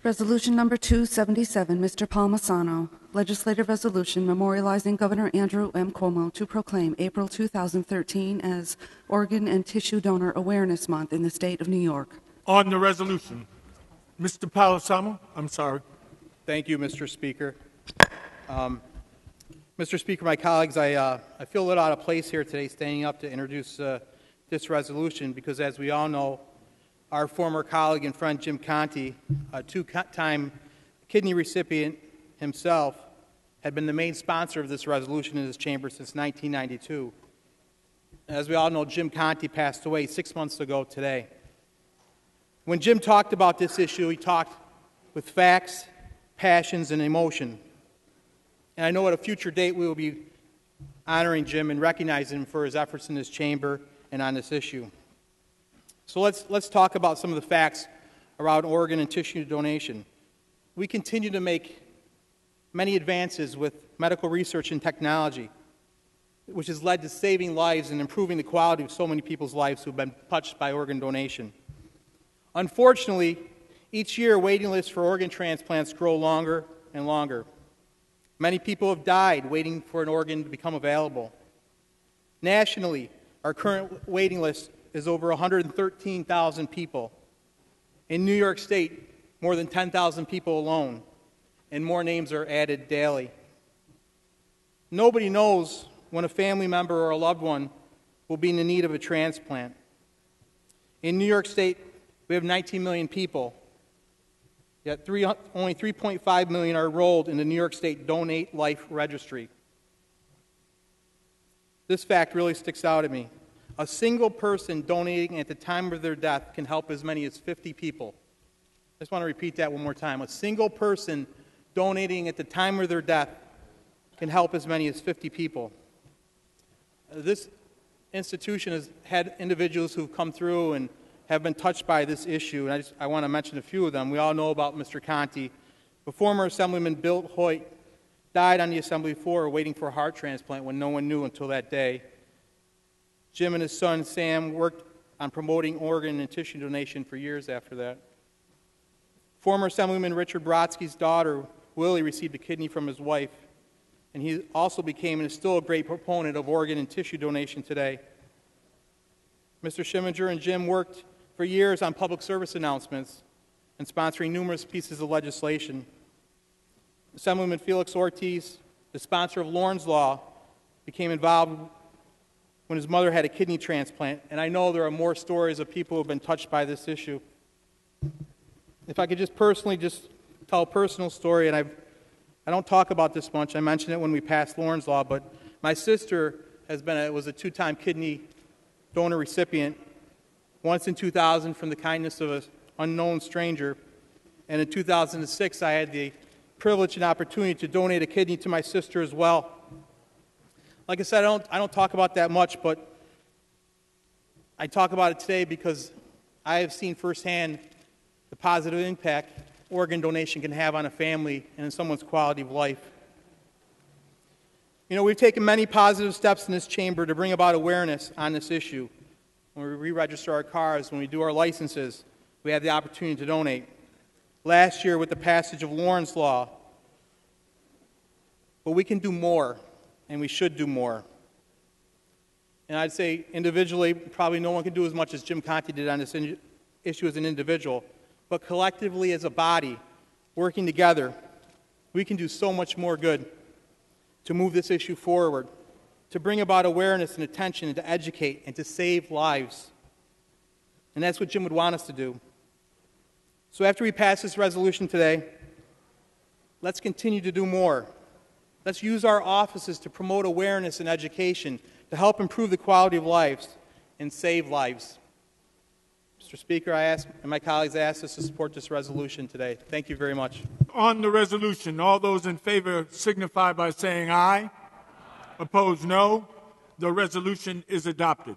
Resolution number 277, Mr. Palmesano, legislative resolution memorializing Governor Andrew M. Cuomo to proclaim April 2013 as Organ and Tissue Donor Awareness Month in the state of New York. On the resolution, Mr. Palmesano, Thank you, Mr. Speaker. Mr. Speaker, my colleagues, I feel a little out of place here today standing up to introduce this resolution because, as we all know, our former colleague and friend Jim Conte, a two-time kidney recipient himself, had been the main sponsor of this resolution in this chamber since 1992. As we all know, Jim Conte passed away 6 months ago today. When Jim talked about this issue, he talked with facts, passions, and emotion. And I know at a future date we will be honoring Jim and recognizing him for his efforts in this chamber and on this issue. So let's talk about some of the facts around organ and tissue donation. We continue to make many advances with medical research and technology, which has led to saving lives and improving the quality of so many people's lives who have been touched by organ donation. Unfortunately, each year waiting lists for organ transplants grow longer and longer. Many people have died waiting for an organ to become available. Nationally, our current waiting list is over 113,000 people. In New York State, more than 10,000 people alone, and more names are added daily. Nobody knows when a family member or a loved one will be in the need of a transplant. In New York State, we have 19 million people, yet only 3.5 million are enrolled in the New York State Donate Life Registry. This fact really sticks out at me. A single person donating at the time of their death can help as many as 50 people. I just want to repeat that one more time. A single person donating at the time of their death can help as many as 50 people. This institution has had individuals who've come through and have been touched by this issue, and I want to mention a few of them. We all know about Mr. Conte. The former Assemblyman Bill Hoyt died on the Assembly floor waiting for a heart transplant when no one knew until that day. Jim and his son Sam worked on promoting organ and tissue donation for years after that. Former Assemblyman Richard Brodsky's daughter, Willie, received a kidney from his wife, and he also became and is still a great proponent of organ and tissue donation today. Mr. Schimminger and Jim worked for years on public service announcements and sponsoring numerous pieces of legislation. Assemblyman Felix Ortiz, the sponsor of Lorne's Law, became involved when his mother had a kidney transplant, and I know there are more stories of people who have been touched by this issue. If I could just tell a personal story, and I don't talk about this much. I mentioned it when we passed Lorne's Law, but my sister was a two-time kidney donor recipient, once in 2000 from the kindness of an unknown stranger, and in 2006 I had the privilege and opportunity to donate a kidney to my sister as well. Like I said, I don't talk about that much, but I talk about it today because I have seen firsthand the positive impact organ donation can have on a family and in someone's quality of life. You know, we've taken many positive steps in this chamber to bring about awareness on this issue. When we re-register our cars, when we do our licenses, we have the opportunity to donate. Last year with the passage of Lorne's Law. But we can do more, and we should do more. And I'd say individually, probably no one can do as much as Jim Conte did on this issue as an individual. But collectively as a body, working together, we can do so much more good to move this issue forward, to bring about awareness and attention and to educate and to save lives. And that's what Jim would want us to do. So after we pass this resolution today, let's continue to do more. Let's use our offices to promote awareness and education to help improve the quality of lives and save lives. Mr. Speaker, I ask, and my colleagues ask us to support this resolution today. Thank you very much. On the resolution, all those in favor signify by saying aye. Opposed, no. The resolution is adopted.